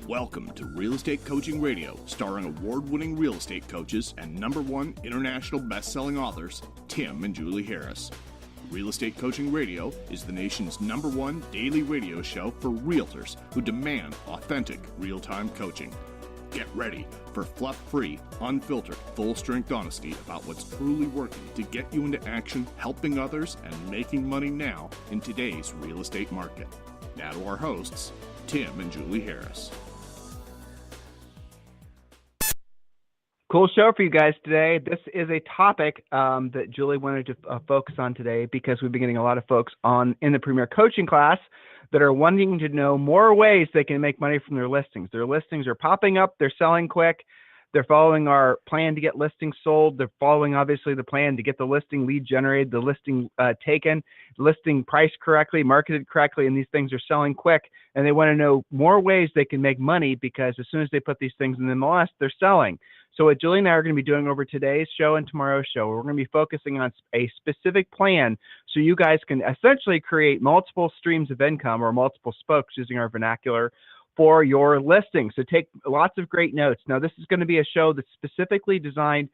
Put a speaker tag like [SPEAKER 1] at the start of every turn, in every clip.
[SPEAKER 1] Welcome to Real Estate Coaching Radio, starring award-winning real estate coaches and #1 international best-selling authors, Tim and Julie Harris. Real Estate Coaching Radio is the nation's #1 daily radio show for realtors who demand authentic, real-time coaching. Get ready for fluff-free, unfiltered, full-strength honesty about what's truly working to get you into action, helping others, and making money now in today's real estate market. Now to our hosts, Tim and Julie Harris.
[SPEAKER 2] Cool show for you guys today. This is a topic that Julie wanted to focus on today because we've been getting a lot of folks in the Premier Coaching class that are wanting to know more ways they can make money from their listings. Their listings are popping up. They're selling quick. They're following our plan to get listings sold. They're following, obviously, the plan to get the listing lead generated, the listing taken, listing priced correctly, marketed correctly, and these things are selling quick. And they want to know more ways they can make money because as soon as they put these things in the MLS, they're selling. So what Julie and I are going to be doing over today's show and tomorrow's show, we're going to be focusing on a specific plan so you guys can essentially create multiple streams of income or multiple spokes using our vernacular for your listing. So take lots of great notes. Now, this is going to be a show that's specifically designed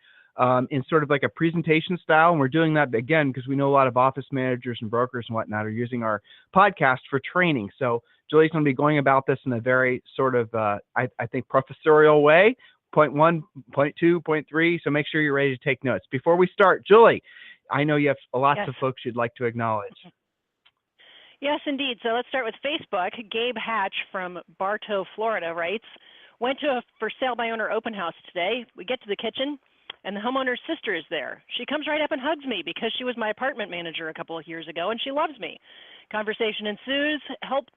[SPEAKER 2] in sort of like a presentation style. And we're doing that, again, because we know a lot of office managers and brokers and whatnot are using our podcast for training. So Julie's going to be going about this in a very sort of, I think, professorial way. Point 1, point 2, point 3. So make sure you're ready to take notes. Before we start, Julie, I know you have lots of folks you'd like to acknowledge.
[SPEAKER 3] Yes, indeed. So let's start with Facebook. Gabe Hatch from Bartow, Florida writes, went to a for sale by owner open house today. We get to the kitchen and the homeowner's sister is there. She comes right up and hugs me because she was my apartment manager a couple of years ago and she loves me. Conversation ensues, helped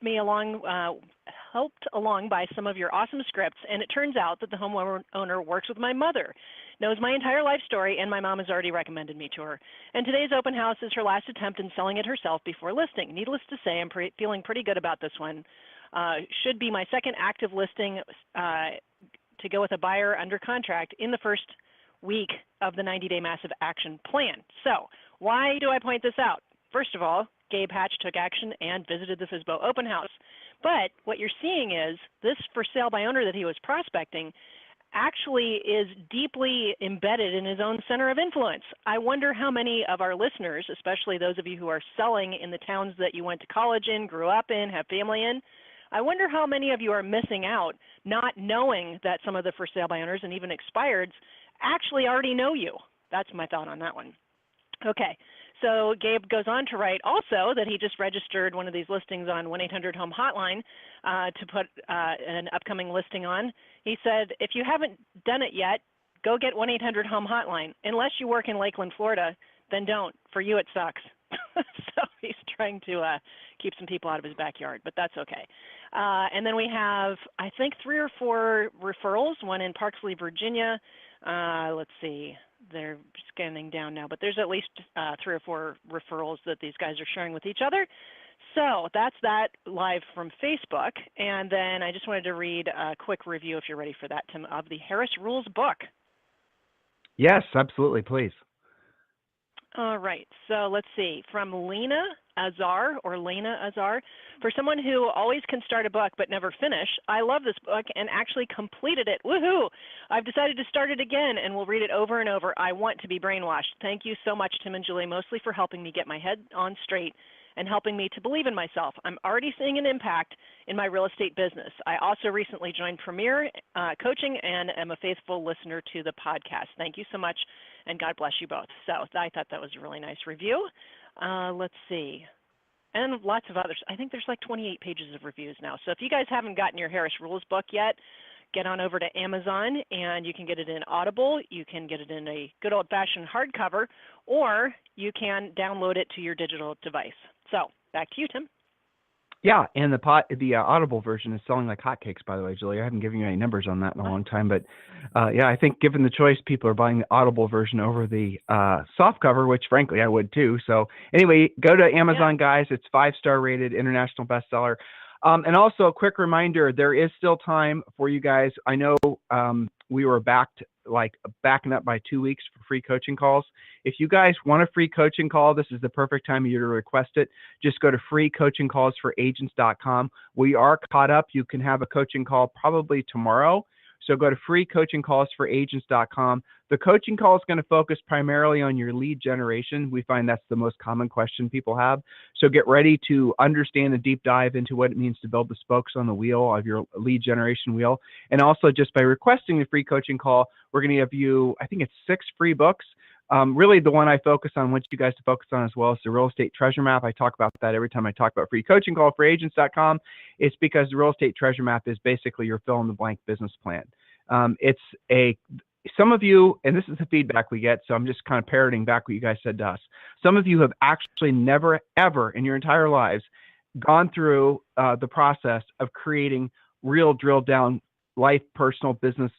[SPEAKER 3] along by some of your awesome scripts, and it turns out that the homeowner works with my mother, knows my entire life story, and my mom has already recommended me to her. And today's open house is her last attempt in selling it herself before listing. Needless to say, I'm feeling pretty good about this one. Should be my second active listing to go with a buyer under contract in the first week of the 90-day massive action plan. So why do I point this out? First of all, Gabe Hatch took action and visited the FSBO open house. But what you're seeing is this for sale by owner that he was prospecting actually is deeply embedded in his own center of influence. I wonder how many of our listeners, especially those of you who are selling in the towns that you went to college in, grew up in, have family in, I wonder how many of you are missing out not knowing that some of the for sale by owners and even expireds actually already know you. That's my thought on that one. Okay. So Gabe goes on to write also that he just registered one of these listings on 1-800-HOME hotline to put an upcoming listing on. He said, if you haven't done it yet, go get 1-800-HOME hotline. Unless you work in Lakeland, Florida, then don't. For you, it sucks. So he's trying to keep some people out of his backyard, but that's okay. And then we have, I think, 3 or 4 referrals, one in Parksley, Virginia. Let's see. They're scanning down now, but there's at least 3 or 4 referrals that these guys are sharing with each other. So that's that live from Facebook. And then I just wanted to read a quick review, if you're ready for that, Tim, of the Harris Rules book.
[SPEAKER 2] Yes, absolutely, please.
[SPEAKER 3] All right, so let's see. From Lena Azar, for someone who always can start a book but never finish, I love this book and actually completed it. Woohoo! I've decided to start it again and will read it over and over. I want to be brainwashed. Thank you so much, Tim and Julie, mostly for helping me get my head on straight and helping me to believe in myself. I'm already seeing an impact in my real estate business. I also recently joined Premier Coaching and am a faithful listener to the podcast. Thank you so much, and God bless you both. So I thought that was a really nice review. Let's see. And lots of others. I think there's like 28 pages of reviews now. So if you guys haven't gotten your Harris Rules book yet, get on over to Amazon, and you can get it in Audible. You can get it in a good old-fashioned hardcover, or you can download it to your digital device. So back to you, Tim.
[SPEAKER 2] Yeah, and the Audible version is selling like hotcakes, by the way, Julie. I haven't given you any numbers on that in a long time, but yeah, I think given the choice, people are buying the Audible version over the soft cover, which frankly I would too. So anyway, go to Amazon, guys. It's 5-star rated, international bestseller. And also a quick reminder, there is still time for you guys. I know we were backed like backing up by 2 weeks for free coaching calls. If you guys want a free coaching call, this is the perfect time of year to request it. Just go to freecoachingcallsforagents.com. We are caught up. You can have a coaching call probably tomorrow. So go to freecoachingcallsforagents.com. The coaching call is going to focus primarily on your lead generation. We find that's the most common question people have. So get ready to understand a deep dive into what it means to build the spokes on the wheel of your lead generation wheel. And also, just by requesting the free coaching call, we're going to give you, I think it's 6 free books. Really, the one I focus on, want you guys to focus on as well, is the real estate treasure map. I talk about that every time I talk about free coaching call for agents.com. It's because the real estate treasure map is basically your fill in the blank business plan. Some of you, and this is the feedback we get, so I'm just kind of parroting back what you guys said to us. Some of you have actually never, ever in your entire lives gone through the process of creating real drill down life, personal, business,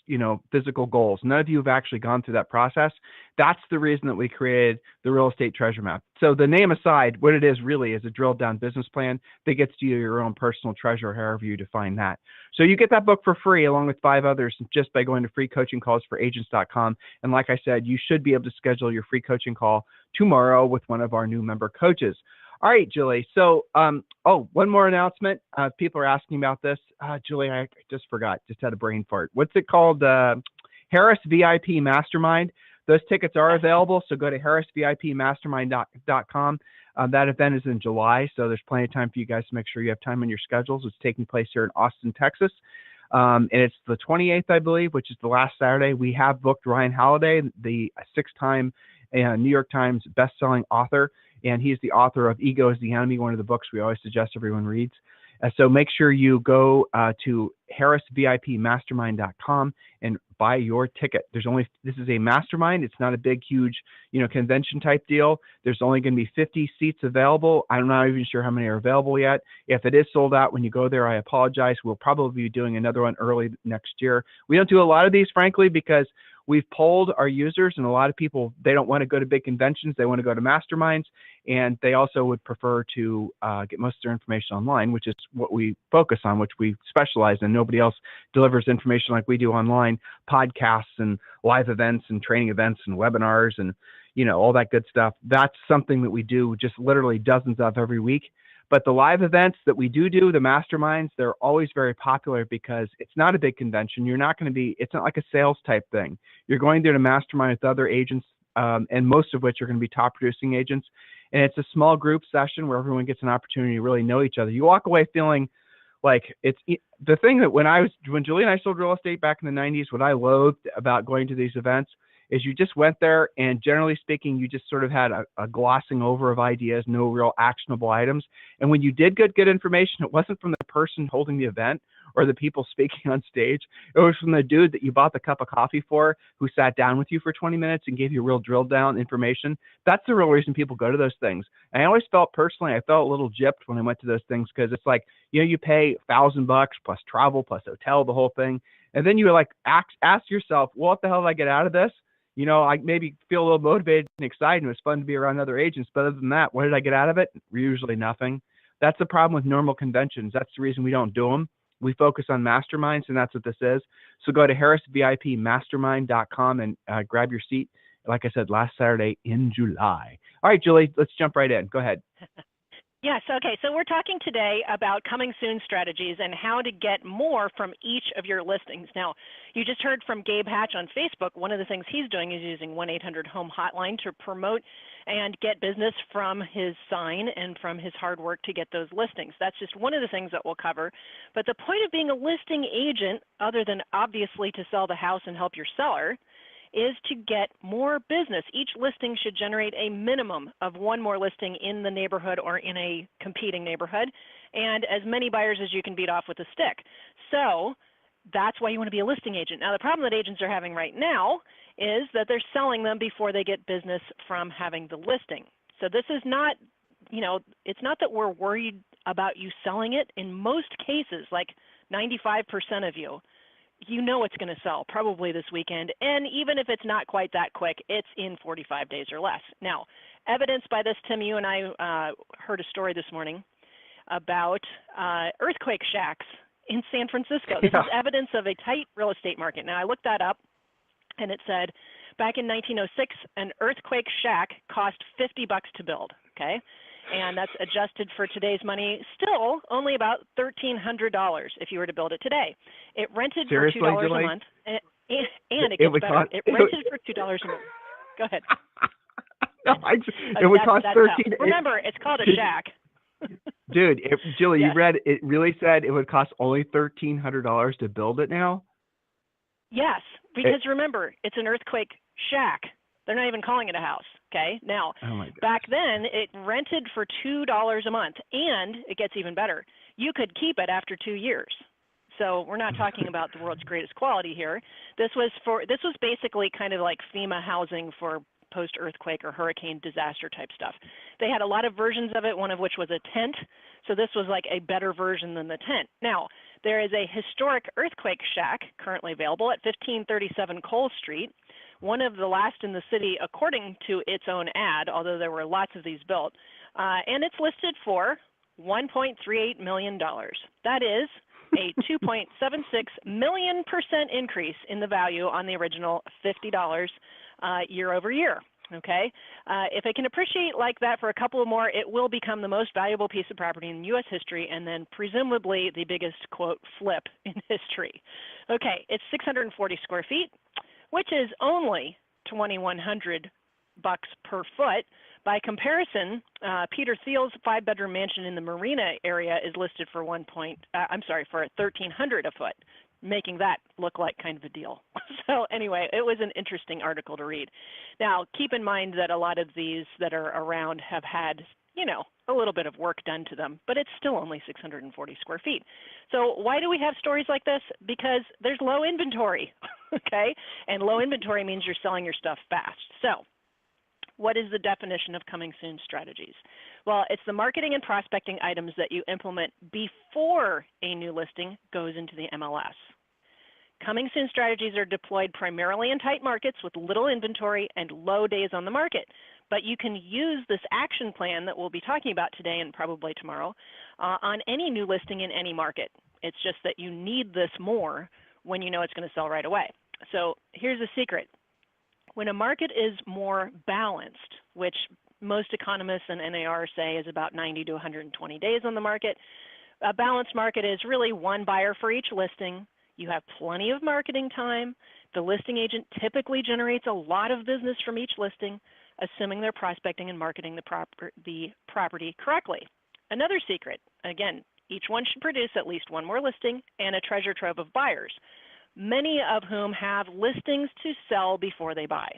[SPEAKER 2] physical goals. None of you have actually gone through that process. That's the reason that we created the real estate treasure map. So the name aside, what it is really is a drilled down business plan that gets to you your own personal treasure, however you define that. So you get that book for free along with 5 others just by going to freecoachingcallsforagents.com. And like I said, you should be able to schedule your free coaching call tomorrow with one of our new member coaches. All right, Julie. So, one more announcement. People are asking about this. Julie, I just forgot. Just had a brain fart. What's it called? Harris VIP Mastermind. Those tickets are available. So go to harrisvipmastermind.com. That event is in July, so there's plenty of time for you guys to make sure you have time on your schedules. It's taking place here in Austin, Texas. And it's the 28th, I believe, which is the last Saturday. We have booked Ryan Holiday, the 6-time New York Times best-selling author. And he's the author of Ego is the Enemy, one of the books we always suggest everyone reads. So make sure you go to harrisvipmastermind.com and buy your ticket. This is a mastermind. It's not a big, huge, convention type deal. There's only going to be 50 seats available. I'm not even sure how many are available yet. If it is sold out when you go there, I apologize. We'll probably be doing another one early next year. We don't do a lot of these, frankly, because we've polled our users, and a lot of people, they don't want to go to big conventions. They want to go to masterminds, and they also would prefer to get most of their information online, which is what we focus on, which we specialize in. Nobody else delivers information like we do online, podcasts and live events and training events and webinars and, all that good stuff. That's something that we do just literally dozens of every week. But the live events that we do, the masterminds, they're always very popular because it's not a big convention. It's not like a sales type thing. You're going there to mastermind with other agents, and most of which are going to be top producing agents. And it's a small group session where everyone gets an opportunity to really know each other. You walk away feeling like it's the thing that when Julie and I sold real estate back in the 90s, what I loathed about going to these events is you just went there and generally speaking, you just sort of had a glossing over of ideas, no real actionable items. And when you did get good information, it wasn't from the person holding the event or the people speaking on stage. It was from the dude that you bought the cup of coffee for, who sat down with you for 20 minutes and gave you real drill down information. That's the real reason people go to those things. And I always felt personally, I felt a little gypped when I went to those things because it's like, you pay $1,000 plus travel, plus hotel, the whole thing. And then you ask yourself, well, what the hell did I get out of this? I maybe feel a little motivated and excited. It was fun to be around other agents. But other than that, what did I get out of it? Usually nothing. That's the problem with normal conventions. That's the reason we don't do them. We focus on masterminds, and that's what this is. So go to harrisvipmastermind.com and grab your seat. Like I said, last Saturday in July. All right, Julie, let's jump right in. Go ahead.
[SPEAKER 3] Yes, okay. So we're talking today about coming soon strategies and how to get more from each of your listings. Now, you just heard from Gabe Hatch on Facebook. One of the things he's doing is using 1-800-HOME hotline to promote and get business from his sign and from his hard work to get those listings. That's just one of the things that we'll cover. But the point of being a listing agent, other than obviously to sell the house and help your seller, is to get more business. Each listing should generate a minimum of one more listing in the neighborhood or in a competing neighborhood, and as many buyers as you can beat off with a stick. So that's why you want to be a listing agent. Now, the problem that agents are having right now is that they're selling them before they get business from having the listing. So this is not, it's not that we're worried about you selling it. In most cases, like 95% of you, it's going to sell probably this weekend. And even if it's not quite that quick, it's in 45 days or less. Now, evidenced by this, Tim, you and I heard a story this morning about earthquake shacks in San Francisco. This is evidence of a tight real estate market. Now, I looked that up. And it said, back in 1906, an earthquake shack cost $50 to build, okay? And that's adjusted for today's money, still only about $1,300 if you were to build it today. It rented
[SPEAKER 2] Seriously,
[SPEAKER 3] for $2
[SPEAKER 2] Julie?
[SPEAKER 3] a month, and it gets better. It rented for $2 a month. Go ahead.
[SPEAKER 2] No, it would cost 13.
[SPEAKER 3] Remember, it's called a shack.
[SPEAKER 2] Dude, Julie,
[SPEAKER 3] Yes.
[SPEAKER 2] you read it really said it would cost only $1,300 to build it now?
[SPEAKER 3] Yes, because remember, it's an earthquake shack. They're not even calling it a house, okay? Now, back then, it rented for $2 a month, and it gets even better. You could keep it after 2 years. So we're not talking about the world's greatest quality here. This was basically kind of like FEMA housing for post-earthquake or hurricane disaster type stuff. They had a lot of versions of it, one of which was a tent. So this was like a better version than the tent. Now, there is a historic earthquake shack currently available at 1537 Cole Street, one of the last in the city according to its own ad, although there were lots of these built. And it's listed for $1.38 million. That is a 2.76 million % increase in the value on the original $50 year over year. Okay, if it can appreciate like that for a couple more, it will become the most valuable piece of property in U.S. history, and then presumably the biggest, quote, flip in history. Okay, it's 640 square feet, which is only $2,100 per foot. By comparison, Peter Thiel's 5-bedroom mansion in the Marina area is listed for for $1,300 a foot, making that look like kind of a deal. So anyway, it was an interesting article to read. Now, keep in mind that a lot of these that are around have had, a little bit of work done to them, but it's still only 640 square feet. So why do we have stories like this? Because there's low inventory, okay? And low inventory means you're selling your stuff fast. So what is the definition of coming soon strategies? Well, it's the marketing and prospecting items that you implement before a new listing goes into the MLS. Coming soon strategies are deployed primarily in tight markets with little inventory and low days on the market. But you can use this action plan that we'll be talking about today and probably tomorrow on any new listing in any market. It's just that you need this more when you know it's going to sell right away. So here's a secret. When a market is more balanced, which most economists and NAR say is about 90 to 120 days on the market, a balanced market is really one buyer for each listing. You have plenty of marketing time. The listing agent typically generates a lot of business from each listing, assuming they're prospecting and marketing the property correctly. Another secret, again, each one should produce at least one more listing and a treasure trove of buyers, many of whom have listings to sell before they buy.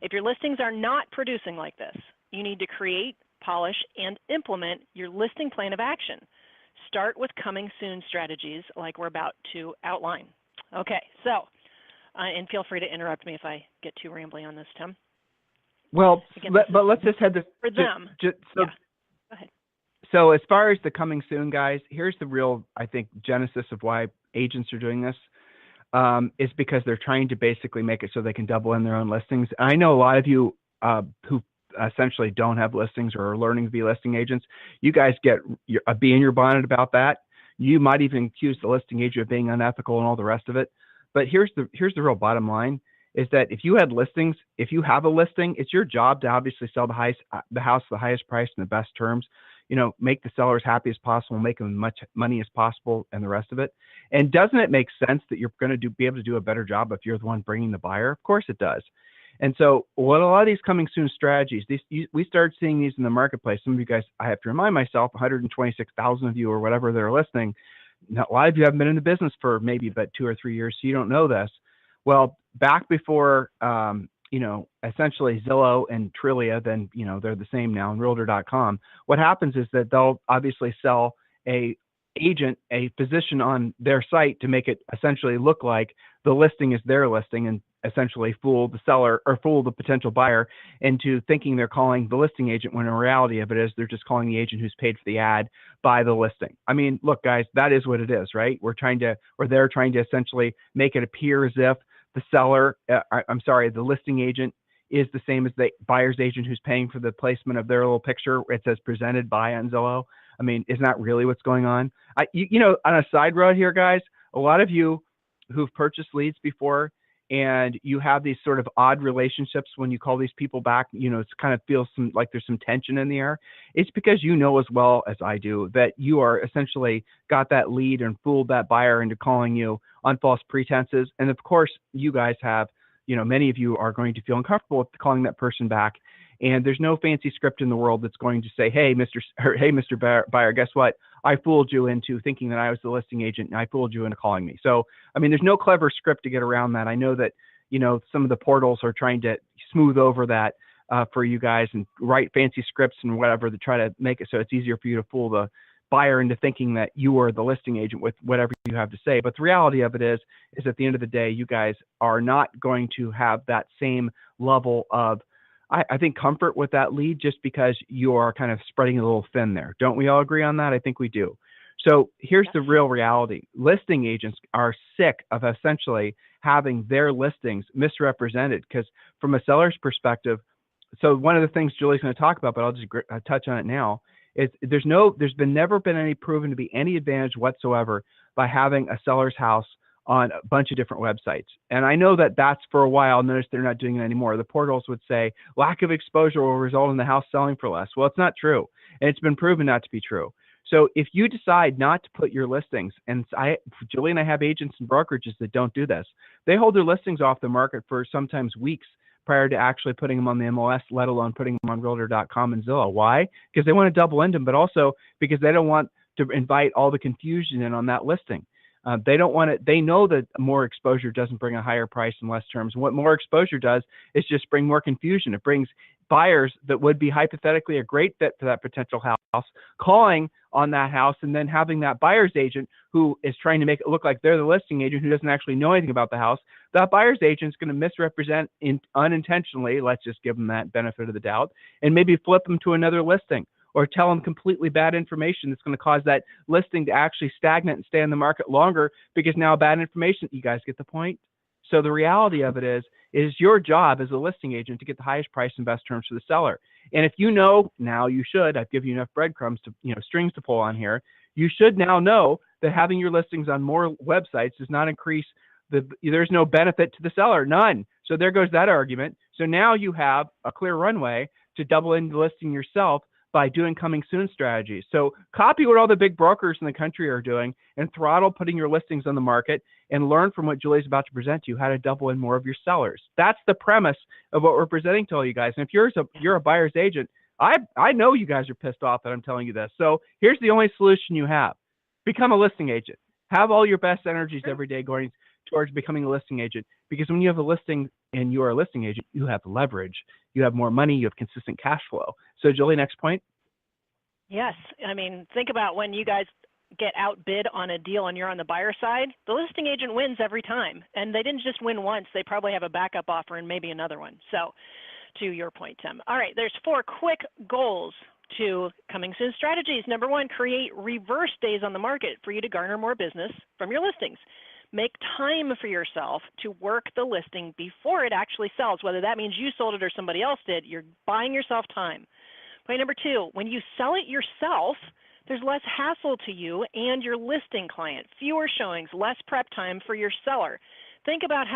[SPEAKER 3] If your listings are not producing like this, you need to create, polish, and implement your listing plan of action. Start with coming soon strategies like we're about to outline. Okay, so, and feel free to interrupt me if I get too rambly on this, Tim.
[SPEAKER 2] Well, but let's just head this
[SPEAKER 3] for them.
[SPEAKER 2] Yeah. Go
[SPEAKER 3] ahead.
[SPEAKER 2] So as far as the coming soon, guys, here's the real, I think, genesis of why agents are doing this. Is because they're trying to basically make it so they can double in their own listings. I know a lot of you who essentially don't have listings or are learning to be listing agents. You guys get a bee in your bonnet about that. You might even accuse the listing agent of being unethical and all the rest of it. But here's the real bottom line: is that if you had listings, if you have a listing, it's your job to obviously sell the house the highest price and the best terms. Make the seller as happy as possible, make them as much money as possible, and the rest of it. And doesn't it make sense that you're going to be able to do a better job if you're the one bringing the buyer? Of course it does. And so what a lot of these coming soon strategies, we started seeing these in the marketplace. Some of you guys, I have to remind myself, 126,000 of you or whatever they're listing. Now, a lot of you haven't been in the business for maybe about 2 or 3 years, so you don't know this. Well, back before, essentially Zillow and Trillia, then, they're the same now, and Realtor.com. What happens is that they'll obviously sell a position on their site to make it essentially look like the listing is their listing, and essentially fool the seller or fool the potential buyer into thinking they're calling the listing agent, when in reality of it is they're just calling the agent who's paid for the ad by the listing. I mean, look, guys, that is what it is, right? They're trying to essentially make it appear as if the seller, the listing agent is the same as the buyer's agent who's paying for the placement of their little picture. It says presented by on Zillow. I mean, isn't that really what's going on? On a side road here, guys, a lot of you who've purchased leads before, and you have these sort of odd relationships when you call these people back, it kind of feels like there's some tension in the air. It's because you know as well as I do that you are essentially got that lead and fooled that buyer into calling you on false pretenses. And of course, you guys have, many of you are going to feel uncomfortable with calling that person back. And there's no fancy script in the world that's going to say, hey, Mr. Buyer, guess what? I fooled you into thinking that I was the listing agent, and I fooled you into calling me. So, there's no clever script to get around that. I know that, some of the portals are trying to smooth over that for you guys and write fancy scripts and whatever to try to make it so it's easier for you to fool the buyer into thinking that you are the listing agent with whatever you have to say. But the reality of it is at the end of the day, you guys are not going to have that same level of I think comfort with that lead just because you are kind of spreading a little thin there. Don't we all agree on that? I think we do. So here's the real reality. Listing agents are sick of essentially having their listings misrepresented because from a seller's perspective, so one of the things Julie's going to talk about, but I'll just touch on it now, is there's never been any proven to be any advantage whatsoever by having a seller's house on a bunch of different websites. And I know that that's for a while. Notice they're not doing it anymore. The portals would say lack of exposure will result in the house selling for less. Well, it's not true. And it's been proven not to be true. So if you decide not to put your listings, and Julie and I have agents and brokerages that don't do this, they hold their listings off the market for sometimes weeks prior to actually putting them on the MLS, let alone putting them on Realtor.com and Zillow. Why? Because they want to double into them, but also because they don't want to invite all the confusion in on that listing. They don't want it. They know that more exposure doesn't bring a higher price in less terms. What more exposure does is just bring more confusion. It brings buyers that would be hypothetically a great fit for that potential house calling on that house and then having that buyer's agent who is trying to make it look like they're the listing agent who doesn't actually know anything about the house. That buyer's agent is going to misrepresent unintentionally, let's just give them that benefit of the doubt, and maybe flip them to another listing, or tell them completely bad information that's going to cause that listing to actually stagnate and stay in the market longer because now bad information. You guys get the point? So the reality of it is your job as a listing agent to get the highest price and best terms for the seller. And if you know, now you should, I've given you enough breadcrumbs to, strings to pull on here. You should now know that having your listings on more websites does not increase there's no benefit to the seller, none. So there goes that argument. So now you have a clear runway to double into listing yourself by doing coming soon strategies. So copy what all the big brokers in the country are doing and throttle putting your listings on the market and learn from what Julie's about to present to you how to double in more of your sellers. That's the premise of what we're presenting to all you guys. And if you're a buyer's agent, I know you guys are pissed off that I'm telling you this. So here's the only solution you have. Become a listing agent. Have all your best energies every day going towards becoming a listing agent, because when you have a listing and you are a listing agent, you have leverage, you have more money, you have consistent cash flow. So Julie, next point.
[SPEAKER 3] Yes. Think about when you guys get outbid on a deal and you're on the buyer side, the listing agent wins every time. And they didn't just win once, they probably have a backup offer and maybe another one. So to your point, Tim. All right, there's 4 quick goals to coming soon strategies. Number 1, create reverse days on the market for you to garner more business from your listings. Make time for yourself to work the listing before it actually sells, whether that means you sold it or somebody else did. You're buying yourself time. Point number 2, when you sell it yourself, there's less hassle to you and your listing client, fewer showings, less prep time for your seller. Think about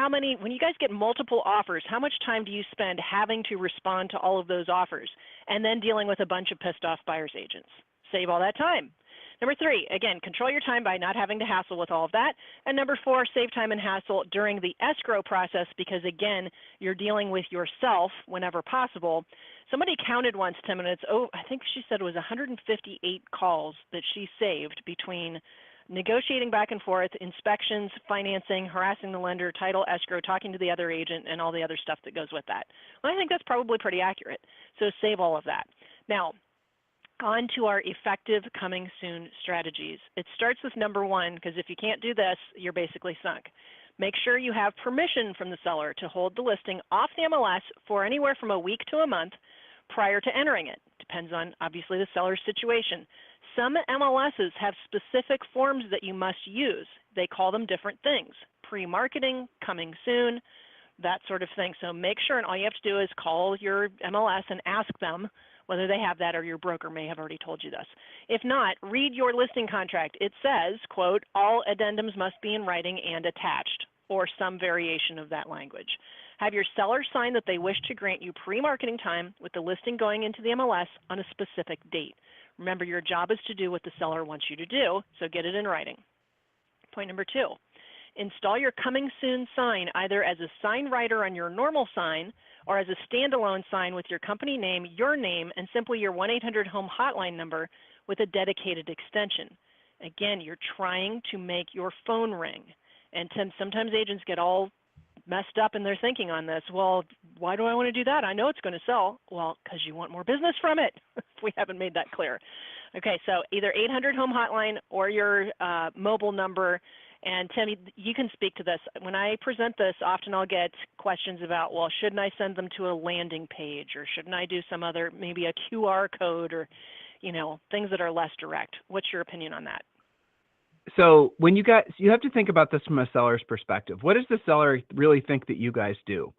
[SPEAKER 3] when you guys get multiple offers, how much time do you spend having to respond to all of those offers and then dealing with a bunch of pissed off buyer's agents? Save all that time. Number 3, again, control your time by not having to hassle with all of that. And number 4, save time and hassle during the escrow process because, again, you're dealing with yourself whenever possible. Somebody counted once, Tim, and I think she said it was 158 calls that she saved between negotiating back and forth, inspections, financing, harassing the lender, title, escrow, talking to the other agent, and all the other stuff that goes with that. Well, I think that's probably pretty accurate. So save all of that. Now, on to our effective coming soon strategies. It starts with number 1, because if you can't do this, you're basically sunk. Make sure you have permission from the seller to hold the listing off the MLS for anywhere from a week to a month prior to entering it. Depends on, obviously, the seller's situation. Some MLSs have specific forms that you must use. They call them different things: pre-marketing, coming soon, that sort of thing. So make sure, and all you have to do is call your MLS and ask them whether they have that, or your broker may have already told you this. If not, read your listing contract. It says, quote, all addendums must be in writing and attached. or some variation of that language. Have your seller sign that they wish to grant you pre-marketing time with the listing going into the MLS on a specific date. Remember, your job is to do what the seller wants you to do, so get it in writing. Point number 2, install your coming soon sign either as a sign writer on your normal sign or as a standalone sign with your company name, your name, and simply your 1-800-HOME hotline number with a dedicated extension. Again, you're trying to make your phone ring. And sometimes agents get all messed up in their thinking on this. Well, why do I want to do that? I know it's going to sell. Well, because you want more business from it, if we haven't made that clear. Okay, so either 800-HOME hotline or your mobile number. And Tim, you can speak to this. When I present this, often I'll get questions about, well, shouldn't I send them to a landing page, or shouldn't I do some other, maybe a QR code, or, you know, things that are less direct. What's your opinion on that?
[SPEAKER 2] So when you have to think about this from a seller's perspective. What does the seller really think that you guys do,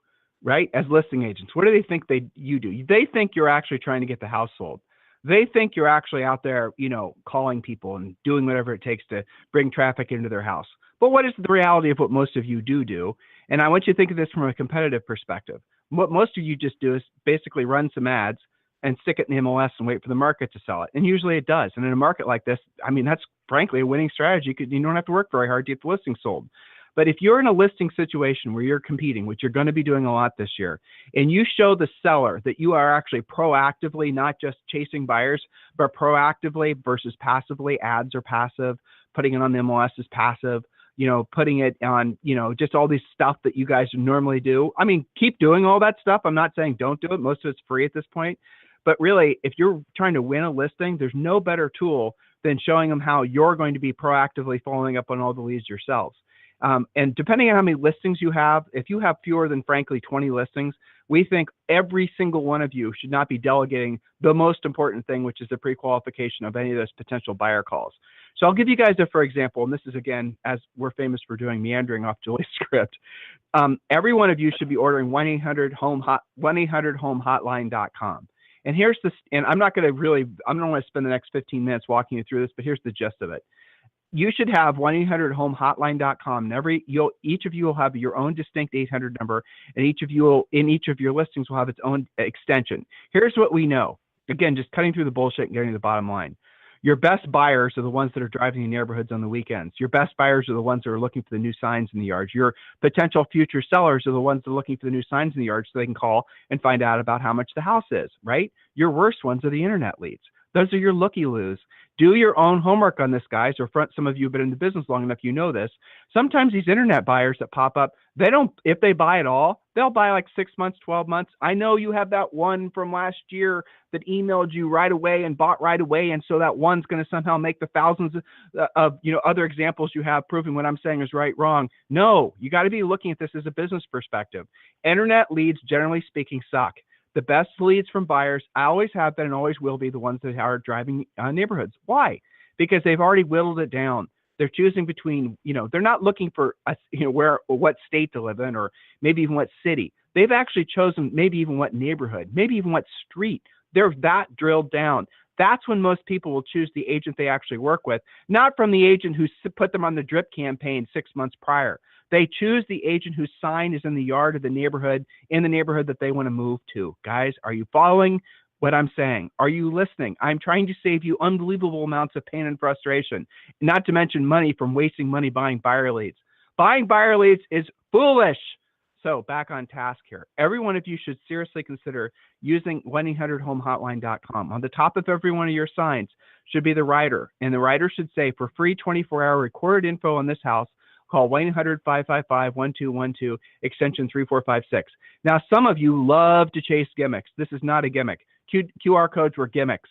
[SPEAKER 2] right? As listing agents, what do they think you do? They think you're actually trying to get the house sold. They think you're actually out there, you know, calling people and doing whatever it takes to bring traffic into their house. But what is the reality of what most of you do? And I want you to think of this from a competitive perspective. What most of you just do is basically run some ads and stick it in the MLS and wait for the market to sell it. And usually it does. And in a market like this, I mean, that's frankly a winning strategy because you don't have to work very hard to get the listing sold. But if you're in a listing situation where you're competing, which you're going to be doing a lot this year, and you show the seller that you are actually proactively, not just chasing buyers, but proactively versus passively, ads are passive, putting it on the MLS is passive, you know, putting it on, you know, just all these stuff that you guys normally do. I mean, keep doing all that stuff. I'm not saying don't do it. Most of it's free at this point. But really, if you're trying to win a listing, there's no better tool than showing them how you're going to be proactively following up on all the leads yourselves. And depending on how many listings you have, if you have fewer than, frankly, 20 listings, we think every single one of you should not be delegating the most important thing, which is the pre-qualification of any of those potential buyer calls. So I'll give you guys for example, and this is, again, as we're famous for doing, meandering off Julie's script. Every one of you should be ordering 1-800-HOME-hotline.com. And here's this, and I'm not going to spend the next 15 minutes walking you through this, but here's the gist of it. You should have 1-800-HOME-hotline.com, and each of you will have your own distinct 800 number, and each of your listings will have its own extension. Here's what we know. Again, just cutting through the bullshit and getting to the bottom line. Your best buyers are the ones that are driving the neighborhoods on the weekends. Your best buyers are the ones that are looking for the new signs in the yards. Your potential future sellers are the ones that are looking for the new signs in the yard so they can call and find out about how much the house is, right? Your worst ones are the internet leads. Those are your looky-loos. Do your own homework on this, guys, or some of you have been in the business long enough, you know this. Sometimes these internet buyers that pop up, if they buy at all, they'll buy like 6 months, 12 months. I know you have that one from last year that emailed you right away and bought right away, and so that one's going to somehow make the thousands of other examples you have proving what I'm saying is right, wrong. No, you got to be looking at this as a business perspective. Internet leads, generally speaking, suck. The best leads from buyers always have been and always will be the ones that are driving neighborhoods. Why? Because they've already whittled it down. They're choosing between, they're not looking for, what state to live in or maybe even what city. They've actually chosen maybe even what neighborhood, maybe even what street. They're that drilled down. That's when most people will choose the agent they actually work with, not from the agent who put them on the drip campaign 6 months prior. They choose the agent whose sign is in the yard of the neighborhood, in the neighborhood that they want to move to. Guys, are you following what I'm saying? Are you listening? I'm trying to save you unbelievable amounts of pain and frustration, not to mention money from wasting money buying buyer leads. Buying buyer leads is foolish. So back on task here. Every one of you should seriously consider using 1-800-HOME-hotline.com. On the top of every one of your signs should be the rider, and the rider should say, for free 24-hour recorded info on this house, call 1-800-555-1212, extension 3456. Now, some of you love to chase gimmicks. This is not a gimmick. QR codes were gimmicks.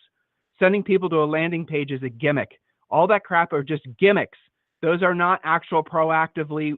[SPEAKER 2] Sending people to a landing page is a gimmick. All that crap are just gimmicks. Those are not actual proactively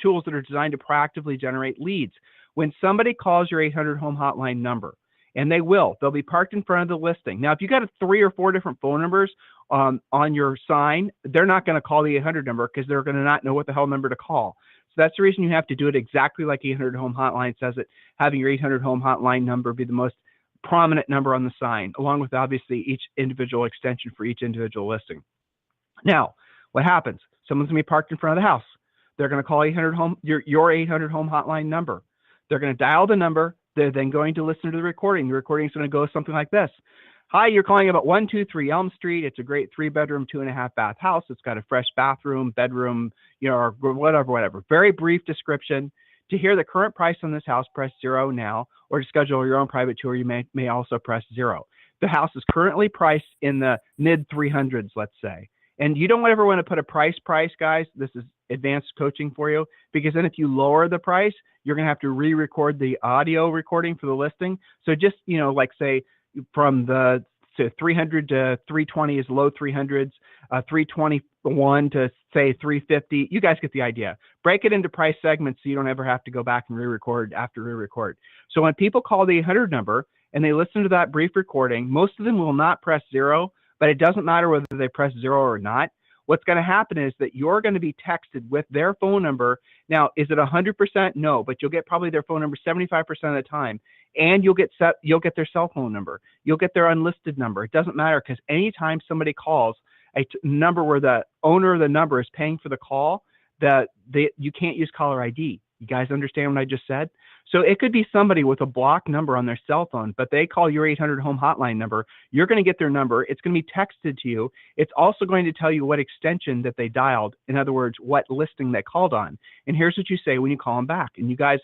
[SPEAKER 2] tools that are designed to proactively generate leads. When somebody calls your 800-HOME hotline number, and they'll be parked in front of the listing. Now, if you got 3 or 4 different phone numbers on your sign, they're not going to call the 800 number because they're going to not know what the hell number to call. So that's the reason you have to do it exactly like 800-HOME hotline says it, having your 800-HOME hotline number be the most prominent number on the sign, along with obviously each individual extension for each individual listing. Now, what happens? Someone's going to be parked in front of the house. They're going to call 800 home, your 800 home hotline number. They're going to dial the number. They're then going to listen to the recording. The recording is going to go something like this. Hi, you're calling about 123 Elm Street. It's a great 3-bedroom, 2.5-bath house. It's got a fresh bathroom, bedroom, or whatever. Very brief description. To hear the current price on this house, press 0 now, or to schedule your own private tour, you may also press 0. The house is currently priced in the mid 300s, let's say. And you don't ever want to put a price, guys. This is advanced coaching for you, because then if you lower the price, you're going to have to re-record the audio recording for the listing. So just, like say from the 300 to 320 is low 300s, 321 to say 350. You guys get the idea. Break it into price segments so you don't ever have to go back and re-record after re-record. So when people call the 800 number and they listen to that brief recording, most of them will not press 0, but it doesn't matter whether they press 0 or not. What's going to happen is that you're going to be texted with their phone number. Now, is it 100%? No, but you'll get probably their phone number 75% of the time, and you'll get their cell phone number. You'll get their unlisted number. It doesn't matter, because anytime somebody calls a number where the owner of the number is paying for the call, you can't use caller ID. You guys understand what I just said? So it could be somebody with a blocked number on their cell phone, but they call your 800 home hotline number. You're going to get their number. It's going to be texted to you. It's also going to tell you what extension that they dialed. In other words, what listing they called on. And here's what you say when you call them back. And you guys,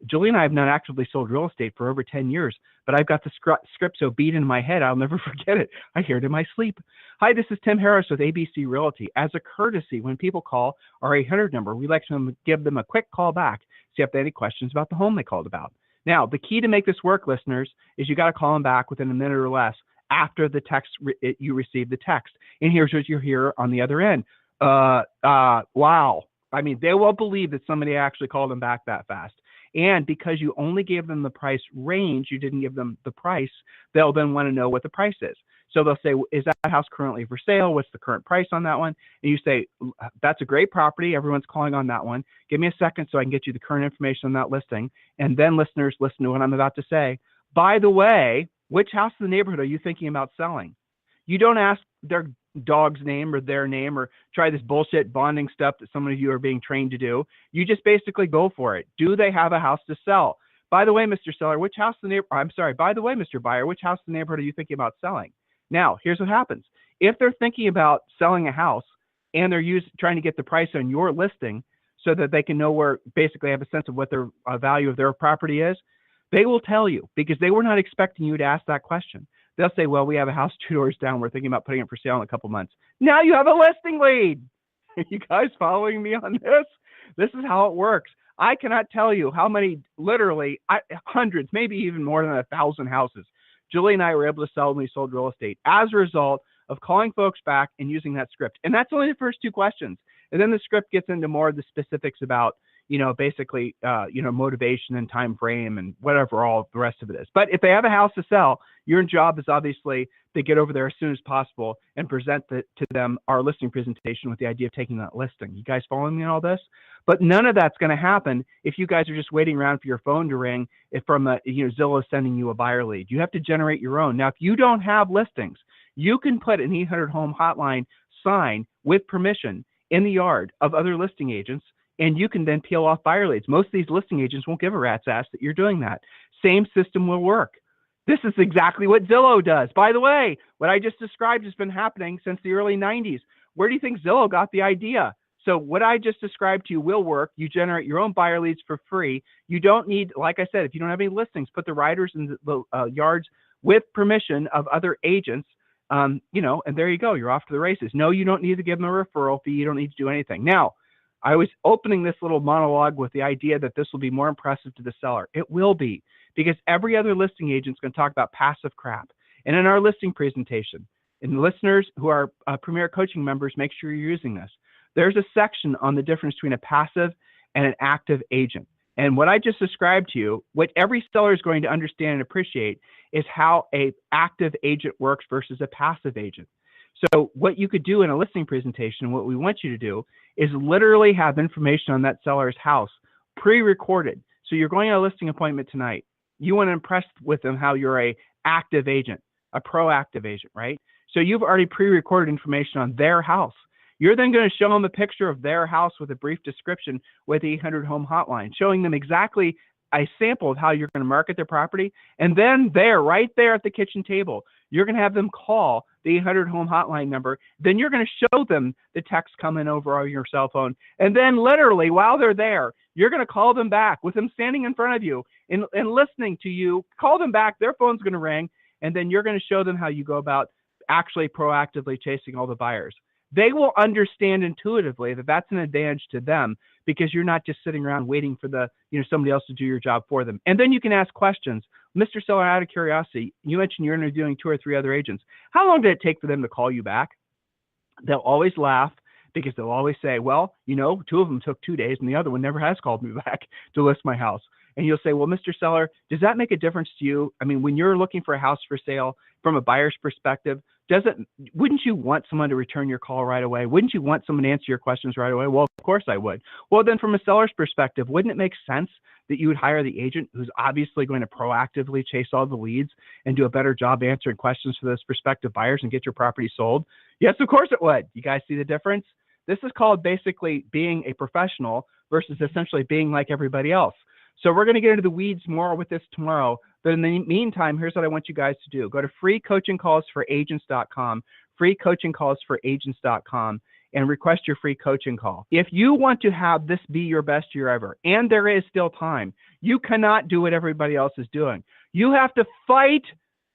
[SPEAKER 2] Julie and I have not actively sold real estate for over 10 years, but I've got the script so beat in my head, I'll never forget it. I hear it in my sleep. Hi, this is Tim Harris with ABC Realty. As a courtesy, when people call our 800 number, we like to give them a quick call back, see if they have any questions about the home they called about. Now, the key to make this work, listeners, is you got to call them back within a minute or less after the text you receive the text. And here's what you hear on the other end. Wow. I mean, they won't believe that somebody actually called them back that fast. And because you only gave them the price range, you didn't give them the price, they'll then want to know what the price is. So they'll say, is that house currently for sale? What's the current price on that one? And you say, that's a great property. Everyone's calling on that one. Give me a second so I can get you the current information on that listing. And then listeners, listen to what I'm about to say. By the way, which house in the neighborhood are you thinking about selling? You don't ask their dog's name or their name or try this bullshit bonding stuff that some of you are being trained to do. You just basically go for it. Do they have a house to sell? By the way, Mr. Seller, which house in the neighborhood? I'm sorry. By the way, Mr. Buyer, which house in the neighborhood are you thinking about selling? Now, here's what happens. If they're thinking about selling a house and they're trying to get the price on your listing so that they can know where, basically have a sense of what their value of their property is, they will tell you, because they were not expecting you to ask that question. They'll say, well, we have a house 2 doors down. We're thinking about putting it for sale in a couple months. Now you have a listing lead. Are you guys following me on this? This is how it works. I cannot tell you how many, literally hundreds, maybe even more than 1,000 houses Julie and I were able to sell when we sold real estate as a result of calling folks back and using that script. And that's only the first 2 questions. And then the script gets into more of the specifics about, basically, motivation and time frame and whatever all the rest of it is. But if they have a house to sell, your job is obviously to get over there as soon as possible and present to them our listing presentation with the idea of taking that listing. You guys following me on all this? But none of that's going to happen if you guys are just waiting around for your phone to ring from Zillow sending you a buyer lead. You have to generate your own. Now, if you don't have listings, you can put an 800 home hotline sign with permission in the yard of other listing agents, and you can then peel off buyer leads. Most of these listing agents won't give a rat's ass that you're doing that. Same system will work. This is exactly what Zillow does. By the way, what I just described has been happening since the early 90s. Where do you think Zillow got the idea? So what I just described to you will work. You generate your own buyer leads for free. You don't need, like I said, if you don't have any listings, put the riders in the yards with permission of other agents, and there you go. You're off to the races. No, you don't need to give them a referral fee. You don't need to do anything. Now, I was opening this little monologue with the idea that this will be more impressive to the seller. It will be, because every other listing agent is going to talk about passive crap. And in our listing presentation, and listeners who are Premier Coaching members, make sure you're using this. There's a section on the difference between a passive and an active agent. And what I just described to you, what every seller is going to understand and appreciate is how an active agent works versus a passive agent. So what you could do in a listing presentation, what we want you to do, is literally have information on that seller's house pre-recorded. So you're going on a listing appointment tonight. You want to impress with them how you're a active agent, a proactive agent, right? So you've already pre-recorded information on their house. You're then going to show them a picture of their house with a brief description with the 800 home hotline, showing them exactly a sample of how you're going to market their property. And then right there at the kitchen table, you're going to have them call the 800 home hotline number. Then you're going to show them the text coming over on your cell phone. And then literally while they're there, you're going to call them back with them standing in front of you and listening to you. Call them back. Their phone's going to ring. And then you're going to show them how you go about actually proactively chasing all the buyers. They will understand intuitively that that's an advantage to them because you're not just sitting around waiting for somebody else to do your job for them. And then you can ask questions. Mr. Seller, out of curiosity, you mentioned you're interviewing 2 or 3 other agents. How long did it take for them to call you back? They'll always laugh because they'll always say, well, 2 of them took 2 days and the other one never has called me back to list my house. And you'll say, well, Mr. Seller, does that make a difference to you? I mean, when you're looking for a house for sale from a buyer's perspective, wouldn't you want someone to return your call right away? Wouldn't you want someone to answer your questions right away? Well, of course I would. Well, then from a seller's perspective, wouldn't it make sense that you would hire the agent who's obviously going to proactively chase all the leads and do a better job answering questions for those prospective buyers and get your property sold? Yes, of course it would. You guys see the difference? This is called basically being a professional versus essentially being like everybody else. So we're going to get into the weeds more with this tomorrow. But in the meantime, here's what I want you guys to do. Go to freecoachingcallsforagents.com, freecoachingcallsforagents.com, and request your free coaching call. If you want to have this be your best year ever, and there is still time, you cannot do what everybody else is doing. You have to fight,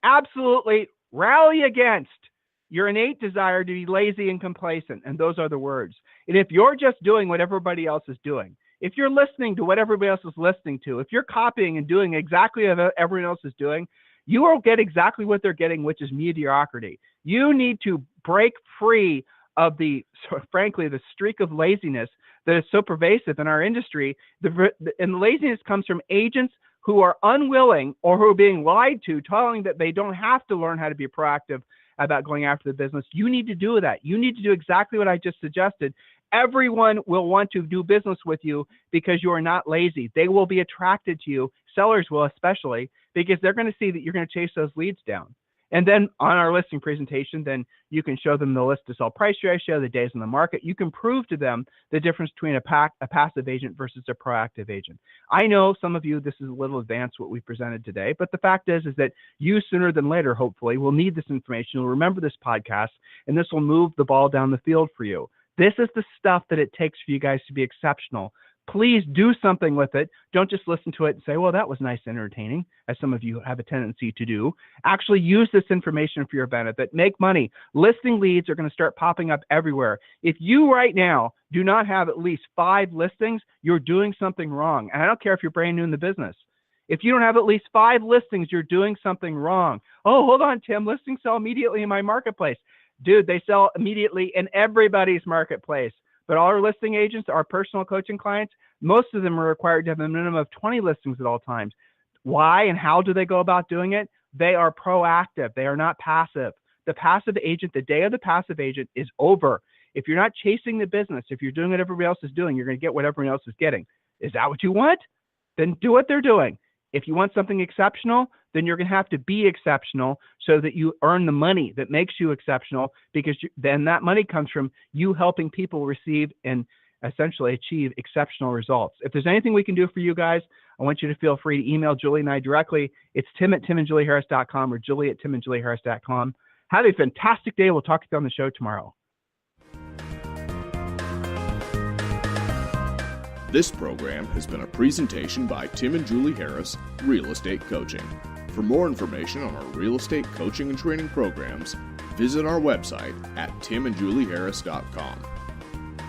[SPEAKER 2] absolutely rally against your innate desire to be lazy and complacent. And those are the words. And if you're just doing what everybody else is doing, if you're listening to what everybody else is listening to, if you're copying and doing exactly what everyone else is doing, you will get exactly what they're getting, which is mediocrity. You need to break free of frankly, the streak of laziness that is so pervasive in our industry. And the laziness comes from agents who are unwilling or who are being lied to, telling that they don't have to learn how to be proactive about going after the business. You need to do that. You need to do exactly what I just suggested. Everyone will want to do business with you because you are not lazy. They will be attracted to you. Sellers will especially, because they're going to see that you're going to chase those leads down. And then on our listing presentation, then you can show them the list to sell price ratio, the days in the market. You can prove to them the difference between a passive agent versus a proactive agent. I know some of you, this is a little advanced what we presented today, but the fact is that you sooner than later, hopefully, will need this information. You'll remember this podcast, and this will move the ball down the field for you. This is the stuff that it takes for you guys to be exceptional. Please do something with it. Don't just listen to it and say, well, that was nice and entertaining, as some of you have a tendency to do. Actually use this information for your benefit. Make money. Listing leads are going to start popping up everywhere. If you right now do not have at least 5 listings, you're doing something wrong. And I don't care if you're brand new in the business. If you don't have at least 5 listings, you're doing something wrong. Oh, hold on, Tim. Listings sell immediately in my marketplace. Dude, they sell immediately in everybody's marketplace. But all our listing agents, our personal coaching clients, most of them are required to have a minimum of 20 listings at all times. Why and how do they go about doing it? They are proactive. They are not passive. The passive agent, the day of the passive agent is over. If you're not chasing the business, if you're doing what everybody else is doing, you're going to get what everyone else is getting. Is that what you want? Then do what they're doing. If you want something exceptional, then you're going to have to be exceptional so that you earn the money that makes you exceptional, because then that money comes from you helping people receive and essentially achieve exceptional results. If there's anything we can do for you guys, I want you to feel free to email Julie and I directly. It's tim@timandjulieharris.com or julie@timandjulieharris.com. Have a fantastic day. We'll talk to you on the show tomorrow.
[SPEAKER 1] This program has been a presentation by Tim and Julie Harris, Real Estate Coaching. For more information on our real estate coaching and training programs, visit our website at timandjulieharris.com.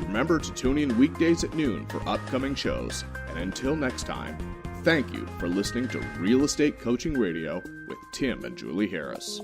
[SPEAKER 1] Remember to tune in weekdays at noon for upcoming shows, and until next time, thank you for listening to Real Estate Coaching Radio with Tim and Julie Harris.